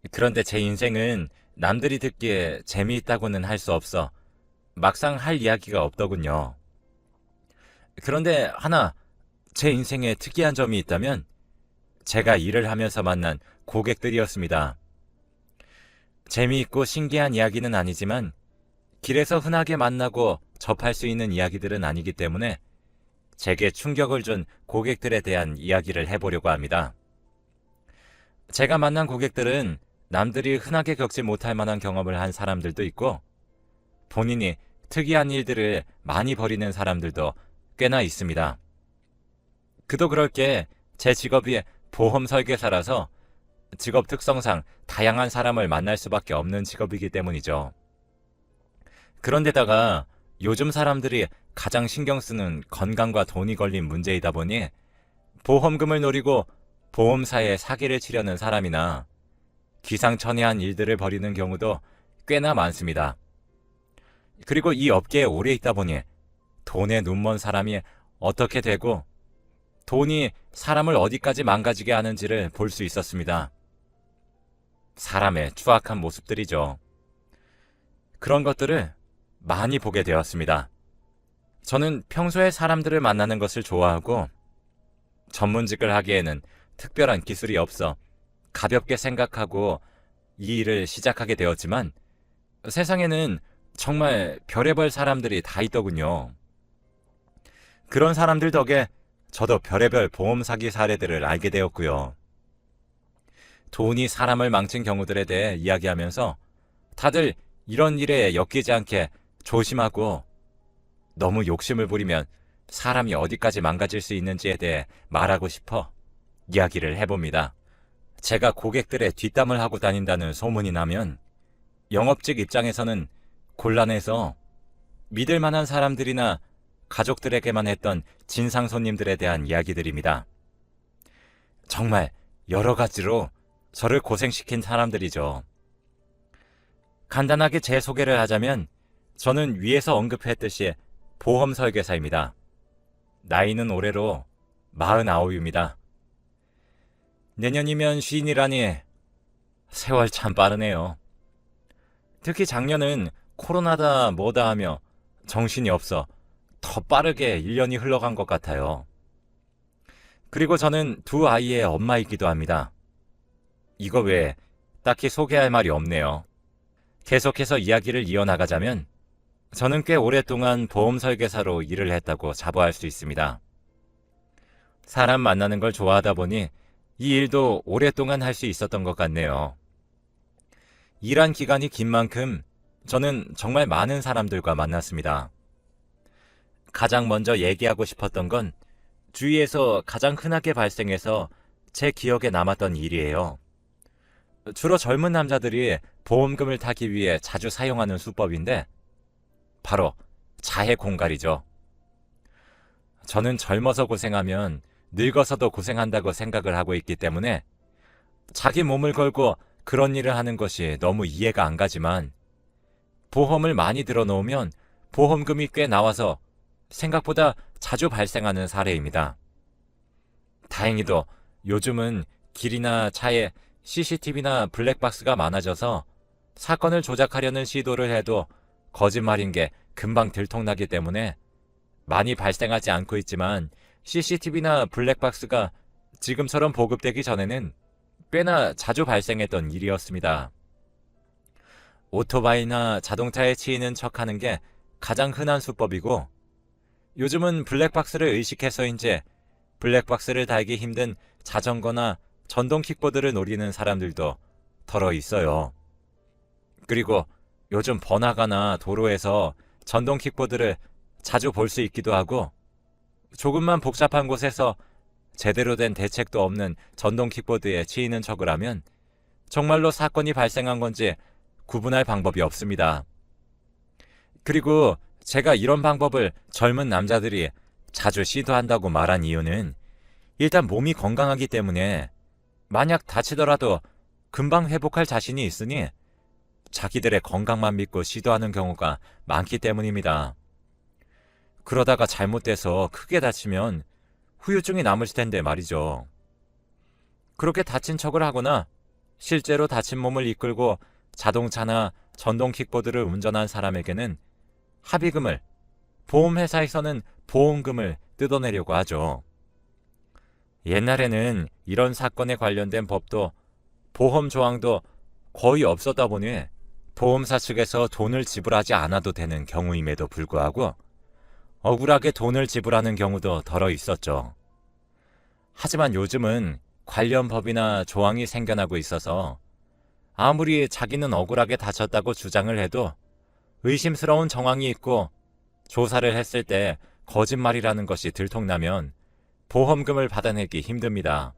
그런데 제 인생은 남들이 듣기에 재미있다고는 할 수 없어 막상 할 이야기가 없더군요. 그런데 하나 제 인생에 특이한 점이 있다면 제가 일을 하면서 만난 고객들이었습니다. 재미있고 신기한 이야기는 아니지만 길에서 흔하게 만나고 접할 수 있는 이야기들은 아니기 때문에 제게 충격을 준 고객들에 대한 이야기를 해보려고 합니다. 제가 만난 고객들은 남들이 흔하게 겪지 못할 만한 경험을 한 사람들도 있고 본인이 특이한 일들을 많이 벌이는 사람들도 꽤나 있습니다. 그도 그럴 게 제 직업이 보험 설계사라서 직업 특성상 다양한 사람을 만날 수밖에 없는 직업이기 때문이죠. 그런데다가 요즘 사람들이 가장 신경 쓰는 건강과 돈이 걸린 문제이다 보니 보험금을 노리고 보험사에 사기를 치려는 사람이나 기상천외한 일들을 벌이는 경우도 꽤나 많습니다. 그리고 이 업계에 오래 있다 보니 돈에 눈먼 사람이 어떻게 되고 돈이 사람을 어디까지 망가지게 하는지를 볼 수 있었습니다. 사람의 추악한 모습들이죠. 그런 것들을 많이 보게 되었습니다. 저는 평소에 사람들을 만나는 것을 좋아하고 전문직을 하기에는 특별한 기술이 없어 가볍게 생각하고 이 일을 시작하게 되었지만 세상에는 정말 별의별 사람들이 다 있더군요. 그런 사람들 덕에 저도 별의별 보험 사기 사례들을 알게 되었고요. 돈이 사람을 망친 경우들에 대해 이야기하면서 다들 이런 일에 엮이지 않게 조심하고 너무 욕심을 부리면 사람이 어디까지 망가질 수 있는지에 대해 말하고 싶어 이야기를 해봅니다. 제가 고객들의 뒷담을 하고 다닌다는 소문이 나면 영업직 입장에서는 곤란해서 믿을 만한 사람들이나 가족들에게만 했던 진상 손님들에 대한 이야기들입니다. 정말 여러 가지로 저를 고생시킨 사람들이죠. 간단하게 제 소개를 하자면 저는 위에서 언급했듯이 보험 설계사입니다. 나이는 올해로 49입니다. 내년이면 쉰이라니 세월 참 빠르네요. 특히 작년은 코로나다 뭐다 하며 정신이 없어 더 빠르게 1년이 흘러간 것 같아요. 그리고 저는 두 아이의 엄마이기도 합니다. 이거 외에 딱히 소개할 말이 없네요. 계속해서 이야기를 이어나가자면 저는 꽤 오랫동안 보험 설계사로 일을 했다고 자부할 수 있습니다. 사람 만나는 걸 좋아하다 보니 이 일도 오랫동안 할 수 있었던 것 같네요. 일한 기간이 긴 만큼 저는 정말 많은 사람들과 만났습니다. 가장 먼저 얘기하고 싶었던 건 주위에서 가장 흔하게 발생해서 제 기억에 남았던 일이에요. 주로 젊은 남자들이 보험금을 타기 위해 자주 사용하는 수법인데 바로 자해 공갈이죠. 저는 젊어서 고생하면 늙어서도 고생한다고 생각을 하고 있기 때문에 자기 몸을 걸고 그런 일을 하는 것이 너무 이해가 안 가지만 보험을 많이 들어놓으면 보험금이 꽤 나와서 생각보다 자주 발생하는 사례입니다. 다행히도 요즘은 길이나 차에 CCTV나 블랙박스가 많아져서 사건을 조작하려는 시도를 해도 거짓말인 게 금방 들통나기 때문에 많이 발생하지 않고 있지만 CCTV나 블랙박스가 지금처럼 보급되기 전에는 꽤나 자주 발생했던 일이었습니다. 오토바이나 자동차에 치이는 척하는 게 가장 흔한 수법이고 요즘은 블랙박스를 의식해서인지 블랙박스를 달기 힘든 자전거나 전동 킥보드를 노리는 사람들도 덜어 있어요. 그리고 요즘 번화가나 도로에서 전동 킥보드를 자주 볼 수 있기도 하고 조금만 복잡한 곳에서 제대로 된 대책도 없는 전동 킥보드에 치이는 척을 하면 정말로 사건이 발생한 건지 구분할 방법이 없습니다. 그리고 제가 이런 방법을 젊은 남자들이 자주 시도한다고 말한 이유는 일단 몸이 건강하기 때문에 만약 다치더라도 금방 회복할 자신이 있으니 자기들의 건강만 믿고 시도하는 경우가 많기 때문입니다. 그러다가 잘못돼서 크게 다치면 후유증이 남을 텐데 말이죠. 그렇게 다친 척을 하거나 실제로 다친 몸을 이끌고 자동차나 전동 킥보드를 운전한 사람에게는 합의금을, 보험회사에서는 보험금을 뜯어내려고 하죠. 옛날에는 이런 사건에 관련된 법도 보험 조항도 거의 없었다 보니 보험사 측에서 돈을 지불하지 않아도 되는 경우임에도 불구하고 억울하게 돈을 지불하는 경우도 덜어 있었죠. 하지만 요즘은 관련 법이나 조항이 생겨나고 있어서 아무리 자기는 억울하게 다쳤다고 주장을 해도 의심스러운 정황이 있고 조사를 했을 때 거짓말이라는 것이 들통나면 보험금을 받아내기 힘듭니다.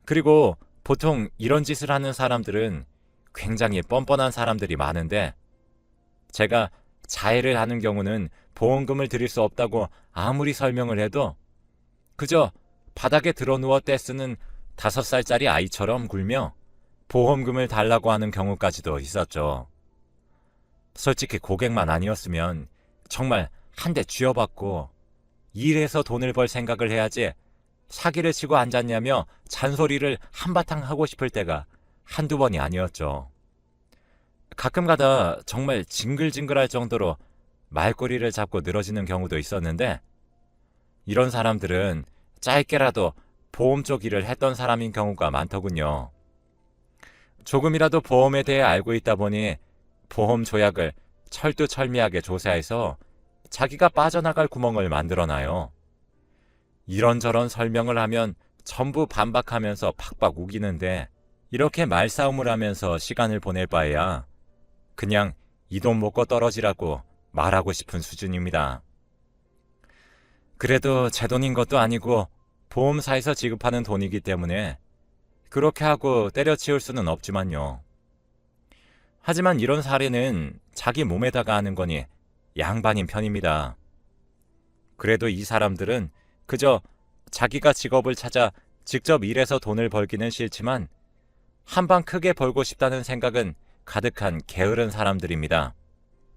그리고 보통 이런 짓을 하는 사람들은 굉장히 뻔뻔한 사람들이 많은데 제가 자해를 하는 경우는 보험금을 드릴 수 없다고 아무리 설명을 해도 그저 바닥에 드러누워 떼쓰는 5살짜리 아이처럼 굴며 보험금을 달라고 하는 경우까지도 있었죠. 솔직히 고객만 아니었으면 정말 한 대 쥐어받고 일해서 돈을 벌 생각을 해야지 사기를 치고 앉았냐며 잔소리를 한바탕 하고 싶을 때가 한두 번이 아니었죠. 가끔가다 정말 징글징글할 정도로 말꼬리를 잡고 늘어지는 경우도 있었는데 이런 사람들은 짧게라도 보험 쪽 일을 했던 사람인 경우가 많더군요. 조금이라도 보험에 대해 알고 있다 보니 보험 조약을 철두철미하게 조사해서 자기가 빠져나갈 구멍을 만들어놔요. 이런저런 설명을 하면 전부 반박하면서 팍팍 우기는데 이렇게 말싸움을 하면서 시간을 보낼 바에야 그냥 이 돈 먹고 떨어지라고 말하고 싶은 수준입니다. 그래도 제 돈인 것도 아니고 보험사에서 지급하는 돈이기 때문에 그렇게 하고 때려치울 수는 없지만요. 하지만 이런 사례는 자기 몸에다가 하는 거니 양반인 편입니다. 그래도 이 사람들은 그저 자기가 직업을 찾아 직접 일해서 돈을 벌기는 싫지만 한방 크게 벌고 싶다는 생각은 가득한 게으른 사람들입니다.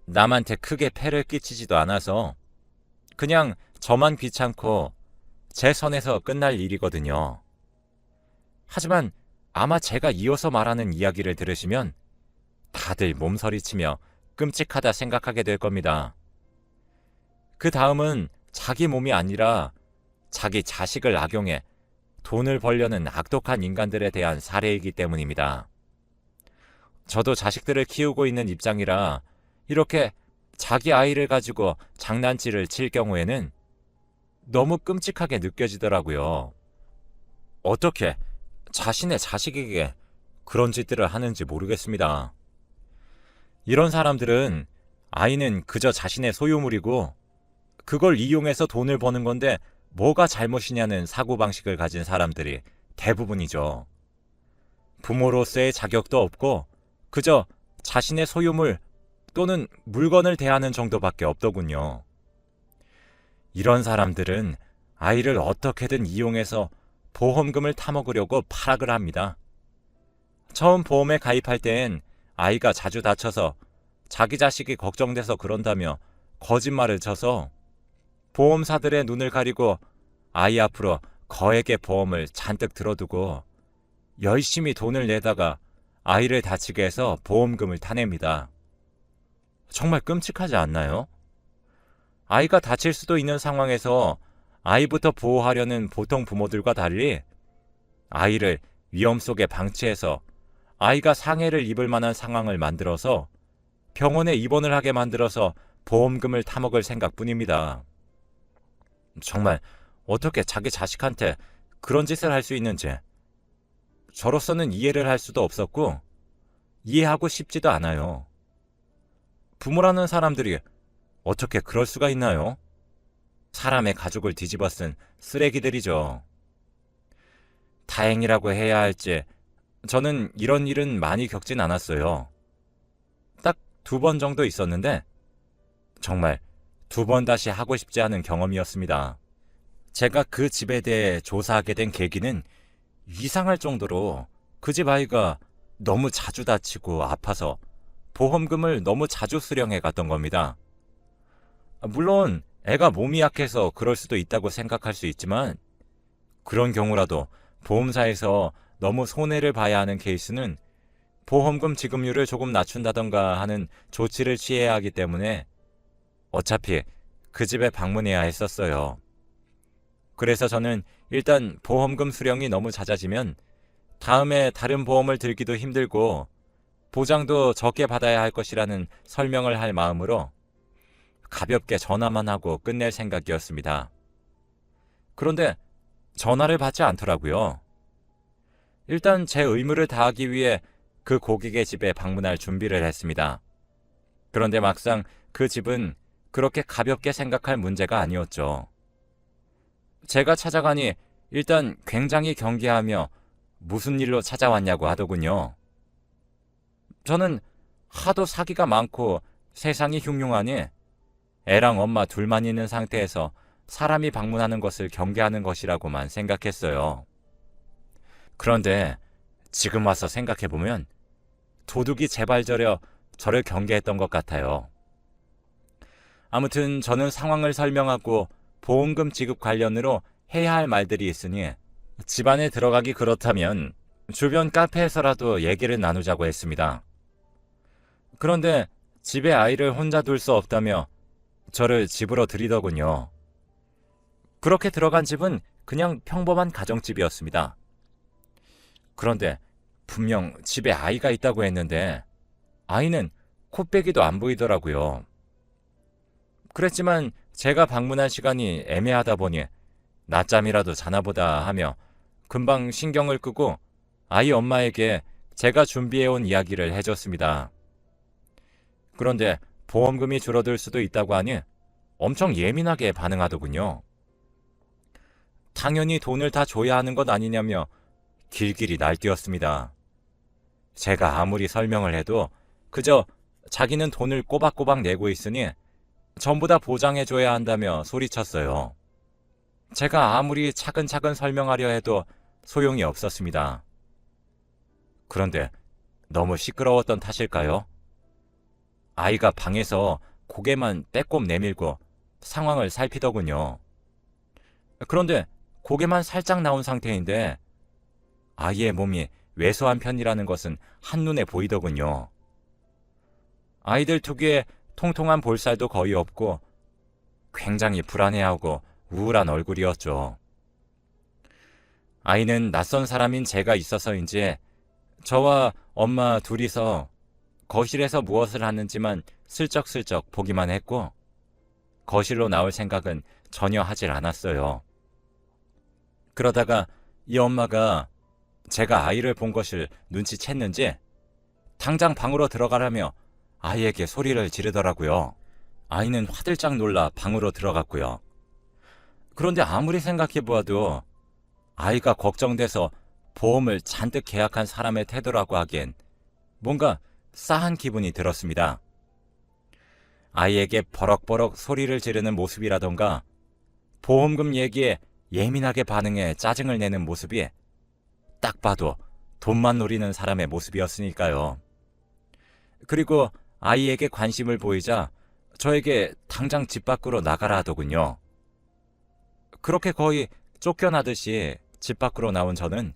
남한테 크게 폐를 끼치지도 않아서 그냥 저만 귀찮고 제 선에서 끝날 일이거든요. 하지만 아마 제가 이어서 말하는 이야기를 들으시면 다들 몸서리치며 끔찍하다 생각하게 될 겁니다. 그 다음은 자기 몸이 아니라 자기 자식을 악용해 돈을 벌려는 악독한 인간들에 대한 사례이기 때문입니다. 저도 자식들을 키우고 있는 입장이라 이렇게 자기 아이를 가지고 장난질을 칠 경우에는 너무 끔찍하게 느껴지더라고요. 어떻게 자신의 자식에게 그런 짓들을 하는지 모르겠습니다. 이런 사람들은 아이는 그저 자신의 소유물이고 그걸 이용해서 돈을 버는 건데 뭐가 잘못이냐는 사고방식을 가진 사람들이 대부분이죠. 부모로서의 자격도 없고 그저 자신의 소유물 또는 물건을 대하는 정도밖에 없더군요. 이런 사람들은 아이를 어떻게든 이용해서 보험금을 타먹으려고 파락을 합니다. 처음 보험에 가입할 땐 아이가 자주 다쳐서 자기 자식이 걱정돼서 그런다며 거짓말을 쳐서 보험사들의 눈을 가리고 아이 앞으로 거액의 보험을 잔뜩 들어두고 열심히 돈을 내다가 아이를 다치게 해서 보험금을 타냅니다. 정말 끔찍하지 않나요? 아이가 다칠 수도 있는 상황에서 아이부터 보호하려는 보통 부모들과 달리 아이를 위험 속에 방치해서 아이가 상해를 입을 만한 상황을 만들어서 병원에 입원을 하게 만들어서 보험금을 타먹을 생각뿐입니다. 정말 어떻게 자기 자식한테 그런 짓을 할 수 있는지 저로서는 이해를 할 수도 없었고 이해하고 싶지도 않아요. 부모라는 사람들이 어떻게 그럴 수가 있나요? 사람의 가족을 뒤집어 쓴 쓰레기들이죠. 다행이라고 해야 할지 저는 이런 일은 많이 겪진 않았어요. 딱 2번 정도 있었는데 정말 2번 다시 하고 싶지 않은 경험이었습니다. 제가 그 집에 대해 조사하게 된 계기는 이상할 정도로 그 집 아이가 너무 자주 다치고 아파서 보험금을 너무 자주 수령해 갔던 겁니다. 물론 애가 몸이 약해서 그럴 수도 있다고 생각할 수 있지만 그런 경우라도 보험사에서 너무 손해를 봐야 하는 케이스는 보험금 지급률을 조금 낮춘다던가 하는 조치를 취해야 하기 때문에 어차피 그 집에 방문해야 했었어요. 그래서 저는 일단 보험금 수령이 너무 잦아지면 다음에 다른 보험을 들기도 힘들고 보장도 적게 받아야 할 것이라는 설명을 할 마음으로 가볍게 전화만 하고 끝낼 생각이었습니다. 그런데 전화를 받지 않더라고요. 일단 제 의무를 다하기 위해 그 고객의 집에 방문할 준비를 했습니다. 그런데 막상 그 집은 그렇게 가볍게 생각할 문제가 아니었죠. 제가 찾아가니 일단 굉장히 경계하며 무슨 일로 찾아왔냐고 하더군요. 저는 하도 사기가 많고 세상이 흉흉하니 애랑 엄마 둘만 있는 상태에서 사람이 방문하는 것을 경계하는 것이라고만 생각했어요. 그런데 지금 와서 생각해보면 도둑이 제발저려 저를 경계했던 것 같아요. 아무튼 저는 상황을 설명하고 보험금 지급 관련으로 해야 할 말들이 있으니 집안에 들어가기 그렇다면 주변 카페에서라도 얘기를 나누자고 했습니다. 그런데 집에 아이를 혼자 둘 수 없다며 저를 집으로 들이더군요. 그렇게 들어간 집은 그냥 평범한 가정집이었습니다. 그런데 분명 집에 아이가 있다고 했는데 아이는 코빼기도 안 보이더라고요. 그랬지만 제가 방문할 시간이 애매하다 보니 낮잠이라도 자나보다 하며 금방 신경을 끄고 아이 엄마에게 제가 준비해온 이야기를 해줬습니다. 그런데 보험금이 줄어들 수도 있다고 하니 엄청 예민하게 반응하더군요. 당연히 돈을 다 줘야 하는 것 아니냐며 길길이 날뛰었습니다. 제가 아무리 설명을 해도 그저 자기는 돈을 꼬박꼬박 내고 있으니 전부 다 보장해줘야 한다며 소리쳤어요. 제가 아무리 차근차근 설명하려 해도 소용이 없었습니다. 그런데 너무 시끄러웠던 탓일까요? 아이가 방에서 고개만 빼꼼 내밀고 상황을 살피더군요. 그런데 고개만 살짝 나온 상태인데 아이의 몸이 왜소한 편이라는 것은 한눈에 보이더군요. 아이들 특유의 통통한 볼살도 거의 없고 굉장히 불안해하고 우울한 얼굴이었죠. 아이는 낯선 사람인 제가 있어서인지 저와 엄마 둘이서 거실에서 무엇을 하는지만 슬쩍슬쩍 보기만 했고 거실로 나올 생각은 전혀 하질 않았어요. 그러다가 이 엄마가 제가 아이를 본 것을 눈치챘는지 당장 방으로 들어가라며 아이에게 소리를 지르더라고요. 아이는 화들짝 놀라 방으로 들어갔고요. 그런데 아무리 생각해보아도 아이가 걱정돼서 보험을 잔뜩 계약한 사람의 태도라고 하기엔 뭔가 싸한 기분이 들었습니다. 아이에게 버럭버럭 소리를 지르는 모습이라던가 보험금 얘기에 예민하게 반응해 짜증을 내는 모습이 딱 봐도 돈만 노리는 사람의 모습이었으니까요. 그리고 아이에게 관심을 보이자 저에게 당장 집 밖으로 나가라 하더군요. 그렇게 거의 쫓겨나듯이 집 밖으로 나온 저는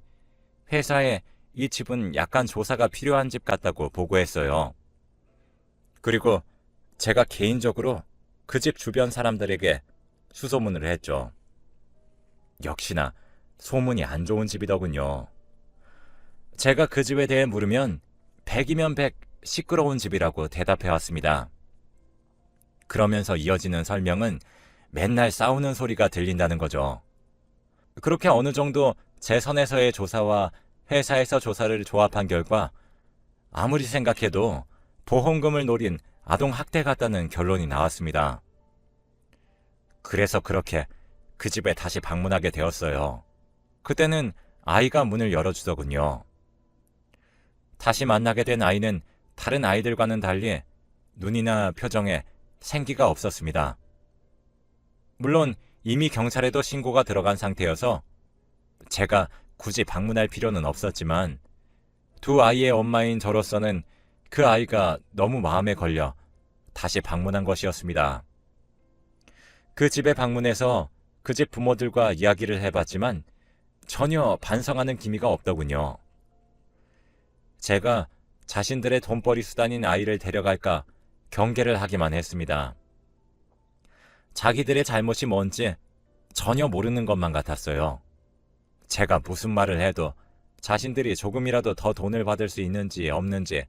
회사에 이 집은 약간 조사가 필요한 집 같다고 보고했어요. 그리고 제가 개인적으로 그 집 주변 사람들에게 수소문을 했죠. 역시나 소문이 안 좋은 집이더군요. 제가 그 집에 대해 물으면 100이면 100 시끄러운 집이라고 대답해왔습니다. 그러면서 이어지는 설명은 맨날 싸우는 소리가 들린다는 거죠. 그렇게 어느 정도 제 선에서의 조사와 회사에서 조사를 조합한 결과 아무리 생각해도 보험금을 노린 아동학대 같다는 결론이 나왔습니다. 그래서 그렇게 그 집에 다시 방문하게 되었어요. 그때는 아이가 문을 열어주더군요. 다시 만나게 된 아이는 다른 아이들과는 달리 눈이나 표정에 생기가 없었습니다. 물론 이미 경찰에도 신고가 들어간 상태여서 제가 굳이 방문할 필요는 없었지만 두 아이의 엄마인 저로서는 그 아이가 너무 마음에 걸려 다시 방문한 것이었습니다. 그 집에 방문해서 그 집 부모들과 이야기를 해봤지만 전혀 반성하는 기미가 없더군요. 제가 자신들의 돈벌이 수단인 아이를 데려갈까 경계를 하기만 했습니다. 자기들의 잘못이 뭔지 전혀 모르는 것만 같았어요. 제가 무슨 말을 해도 자신들이 조금이라도 더 돈을 받을 수 있는지 없는지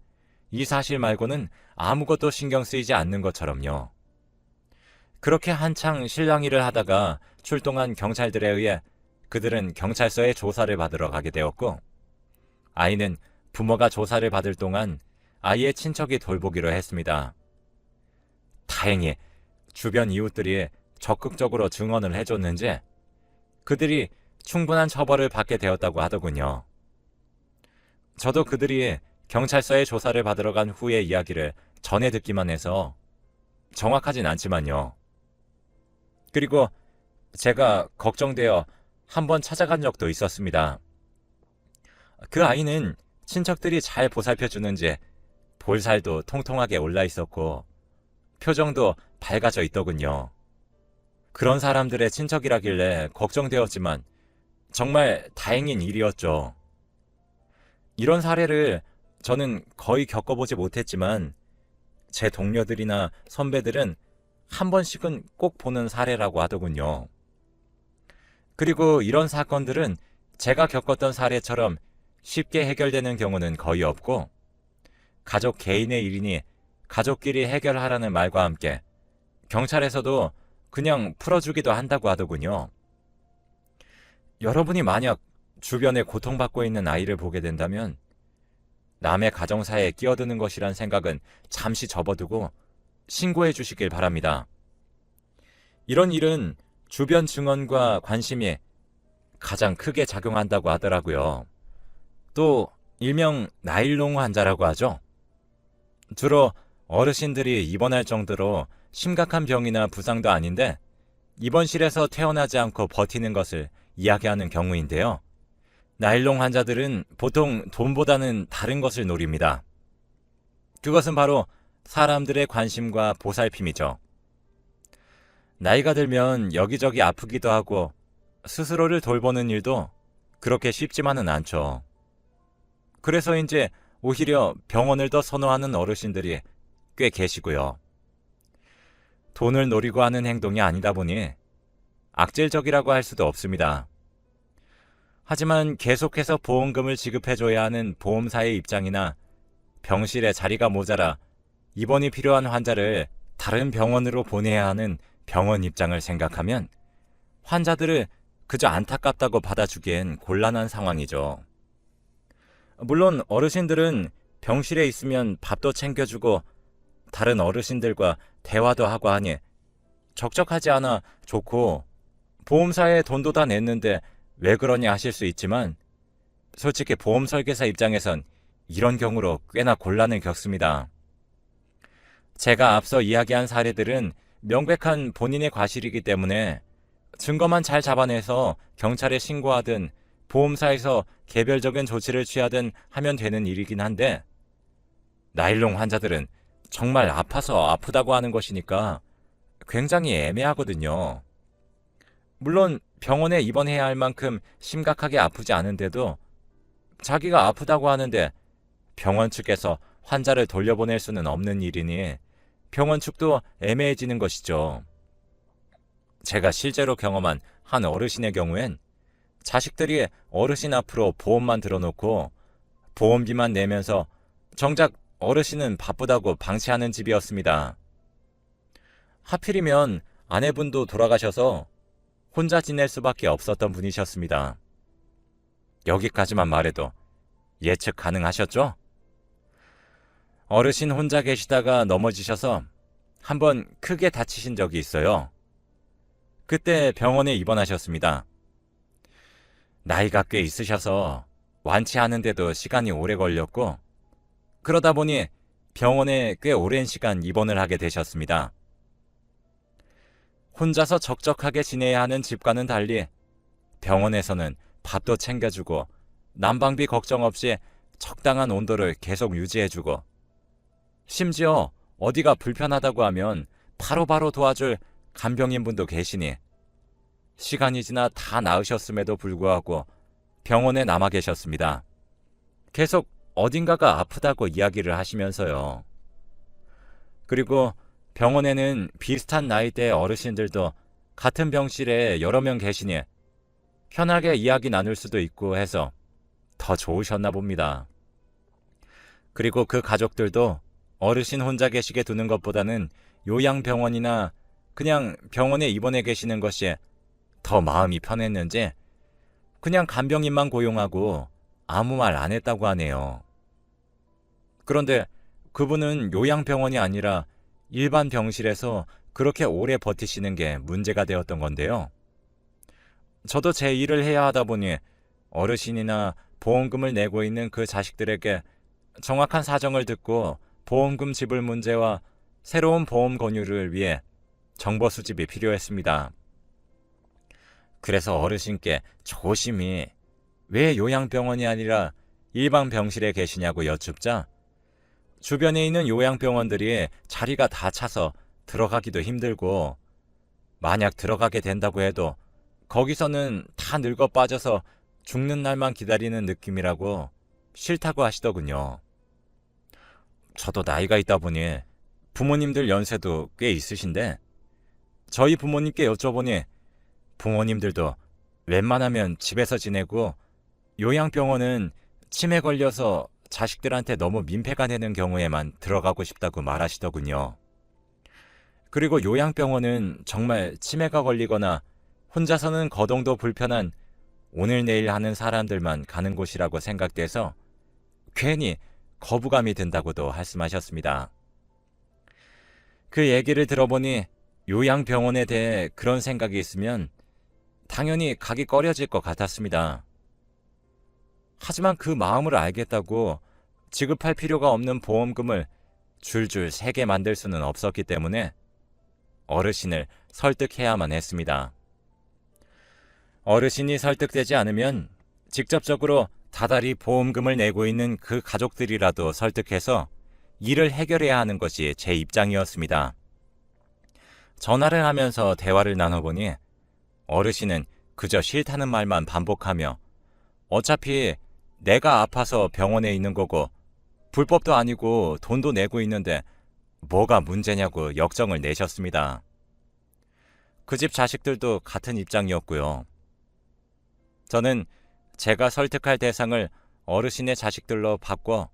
이 사실 말고는 아무것도 신경 쓰이지 않는 것처럼요. 그렇게 한창 실랑이를 하다가 출동한 경찰들에 의해 그들은 경찰서에 조사를 받으러 가게 되었고, 아이는 부모가 조사를 받을 동안 아이의 친척이 돌보기로 했습니다. 다행히 주변 이웃들이 적극적으로 증언을 해줬는지 그들이 충분한 처벌을 받게 되었다고 하더군요. 저도 그들이 경찰서에 조사를 받으러 간 후의 이야기를 전해 듣기만 해서 정확하진 않지만요. 그리고 제가 걱정되어 한번 찾아간 적도 있었습니다. 그 아이는 친척들이 잘 보살펴주는지 볼살도 통통하게 올라 있었고 표정도 밝아져 있더군요. 그런 사람들의 친척이라길래 걱정되었지만 정말 다행인 일이었죠. 이런 사례를 저는 거의 겪어보지 못했지만 제 동료들이나 선배들은 한 번씩은 꼭 보는 사례라고 하더군요. 그리고 이런 사건들은 제가 겪었던 사례처럼 쉽게 해결되는 경우는 거의 없고, 가족 개인의 일이니 가족끼리 해결하라는 말과 함께 경찰에서도 그냥 풀어주기도 한다고 하더군요. 여러분이 만약 주변에 고통받고 있는 아이를 보게 된다면 남의 가정사에 끼어드는 것이란 생각은 잠시 접어두고 신고해 주시길 바랍니다. 이런 일은 주변 증언과 관심이 가장 크게 작용한다고 하더라고요. 또 일명 나일론 환자라고 하죠. 주로 어르신들이 입원할 정도로 심각한 병이나 부상도 아닌데 입원실에서 퇴원하지 않고 버티는 것을 이야기하는 경우인데요. 나일론 환자들은 보통 돈보다는 다른 것을 노립니다. 그것은 바로 사람들의 관심과 보살핌이죠. 나이가 들면 여기저기 아프기도 하고 스스로를 돌보는 일도 그렇게 쉽지만은 않죠. 그래서인지 오히려 병원을 더 선호하는 어르신들이 꽤 계시고요. 돈을 노리고 하는 행동이 아니다 보니 악질적이라고 할 수도 없습니다. 하지만 계속해서 보험금을 지급해줘야 하는 보험사의 입장이나 병실에 자리가 모자라 입원이 필요한 환자를 다른 병원으로 보내야 하는 병원 입장을 생각하면 환자들을 그저 안타깝다고 받아주기엔 곤란한 상황이죠. 물론 어르신들은 병실에 있으면 밥도 챙겨주고 다른 어르신들과 대화도 하고 하니 적적하지 않아 좋고 보험사에 돈도 다 냈는데 왜 그러냐 하실 수 있지만 솔직히 보험 설계사 입장에선 이런 경우로 꽤나 곤란을 겪습니다. 제가 앞서 이야기한 사례들은 명백한 본인의 과실이기 때문에 증거만 잘 잡아내서 경찰에 신고하든 보험사에서 개별적인 조치를 취하든 하면 되는 일이긴 한데, 나일론 환자들은 정말 아파서 아프다고 하는 것이니까 굉장히 애매하거든요. 물론 병원에 입원해야 할 만큼 심각하게 아프지 않은데도 자기가 아프다고 하는데 병원 측에서 환자를 돌려보낼 수는 없는 일이니 병원 측도 애매해지는 것이죠. 제가 실제로 경험한 한 어르신의 경우엔 자식들이 어르신 앞으로 보험만 들어놓고 보험비만 내면서 정작 어르신은 바쁘다고 방치하는 집이었습니다. 하필이면 아내분도 돌아가셔서 혼자 지낼 수밖에 없었던 분이셨습니다. 여기까지만 말해도 예측 가능하셨죠? 어르신 혼자 계시다가 넘어지셔서 한번 크게 다치신 적이 있어요. 그때 병원에 입원하셨습니다. 나이가 꽤 있으셔서 완치하는데도 시간이 오래 걸렸고, 그러다 보니 병원에 꽤 오랜 시간 입원을 하게 되셨습니다. 혼자서 적적하게 지내야 하는 집과는 달리 병원에서는 밥도 챙겨주고 난방비 걱정 없이 적당한 온도를 계속 유지해주고, 심지어 어디가 불편하다고 하면 바로바로 도와줄 간병인분도 계시니 시간이 지나 다 나으셨음에도 불구하고 병원에 남아 계셨습니다. 계속 어딘가가 아프다고 이야기를 하시면서요. 그리고 병원에는 비슷한 나이대의 어르신들도 같은 병실에 여러 명 계시니 편하게 이야기 나눌 수도 있고 해서 더 좋으셨나 봅니다. 그리고 그 가족들도 어르신 혼자 계시게 두는 것보다는 요양병원이나 그냥 병원에 입원해 계시는 것이 더 마음이 편했는지 그냥 간병인만 고용하고 아무 말 안 했다고 하네요. 그런데 그분은 요양병원이 아니라 일반 병실에서 그렇게 오래 버티시는 게 문제가 되었던 건데요. 저도 제 일을 해야 하다 보니 어르신이나 보험금을 내고 있는 그 자식들에게 정확한 사정을 듣고 보험금 지불 문제와 새로운 보험 권유를 위해 정보 수집이 필요했습니다. 그래서 어르신께 조심히 왜 요양병원이 아니라 일반 병실에 계시냐고 여쭙자 주변에 있는 요양병원들이 자리가 다 차서 들어가기도 힘들고 만약 들어가게 된다고 해도 거기서는 다 늙어 빠져서 죽는 날만 기다리는 느낌이라고 싫다고 하시더군요. 저도 나이가 있다 보니 부모님들 연세도 꽤 있으신데 저희 부모님께 여쭤보니 부모님들도 웬만하면 집에서 지내고 요양병원은 치매 걸려서 자식들한테 너무 민폐가 되는 경우에만 들어가고 싶다고 말하시더군요. 그리고 요양병원은 정말 치매가 걸리거나 혼자서는 거동도 불편한 오늘 내일 하는 사람들만 가는 곳이라고 생각돼서 괜히 거부감이 든다고도 말씀하셨습니다. 그 얘기를 들어보니 요양병원에 대해 그런 생각이 있으면 당연히 가기 꺼려질 것 같았습니다. 하지만 그 마음을 알겠다고 지급할 필요가 없는 보험금을 줄줄 세게 만들 수는 없었기 때문에 어르신을 설득해야만 했습니다. 어르신이 설득되지 않으면 직접적으로 다달이 보험금을 내고 있는 그 가족들이라도 설득해서 일을 해결해야 하는 것이 제 입장이었습니다. 전화를 하면서 대화를 나눠보니 어르신은 그저 싫다는 말만 반복하며 어차피 내가 아파서 병원에 있는 거고 불법도 아니고 돈도 내고 있는데 뭐가 문제냐고 역정을 내셨습니다. 그 집 자식들도 같은 입장이었고요. 저는 제가 설득할 대상을 어르신의 자식들로 바꿔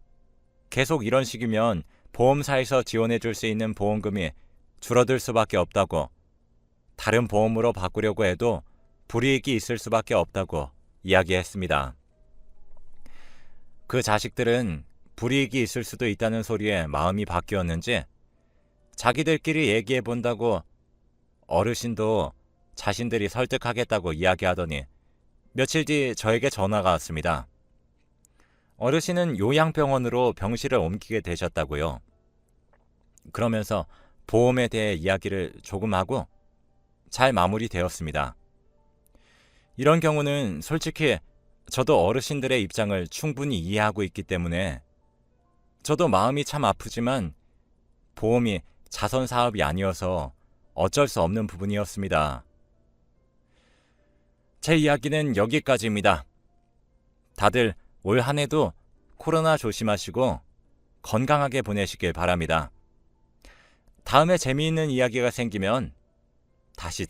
계속 이런 식이면 보험사에서 지원해 줄 수 있는 보험금이 줄어들 수밖에 없다고, 다른 보험으로 바꾸려고 해도 불이익이 있을 수밖에 없다고 이야기했습니다. 그 자식들은 불이익이 있을 수도 있다는 소리에 마음이 바뀌었는지 자기들끼리 얘기해 본다고 어르신도 자신들이 설득하겠다고 이야기하더니 며칠 뒤 저에게 전화가 왔습니다. 어르신은 요양병원으로 병실을 옮기게 되셨다고요. 그러면서 보험에 대해 이야기를 조금 하고 잘 마무리되었습니다. 이런 경우는 솔직히 저도 어르신들의 입장을 충분히 이해하고 있기 때문에 저도 마음이 참 아프지만 보험이 자선 사업이 아니어서 어쩔 수 없는 부분이었습니다. 제 이야기는 여기까지입니다. 다들 올 한 해도 코로나 조심하시고 건강하게 보내시길 바랍니다. 다음에 재미있는 이야기가 생기면 다시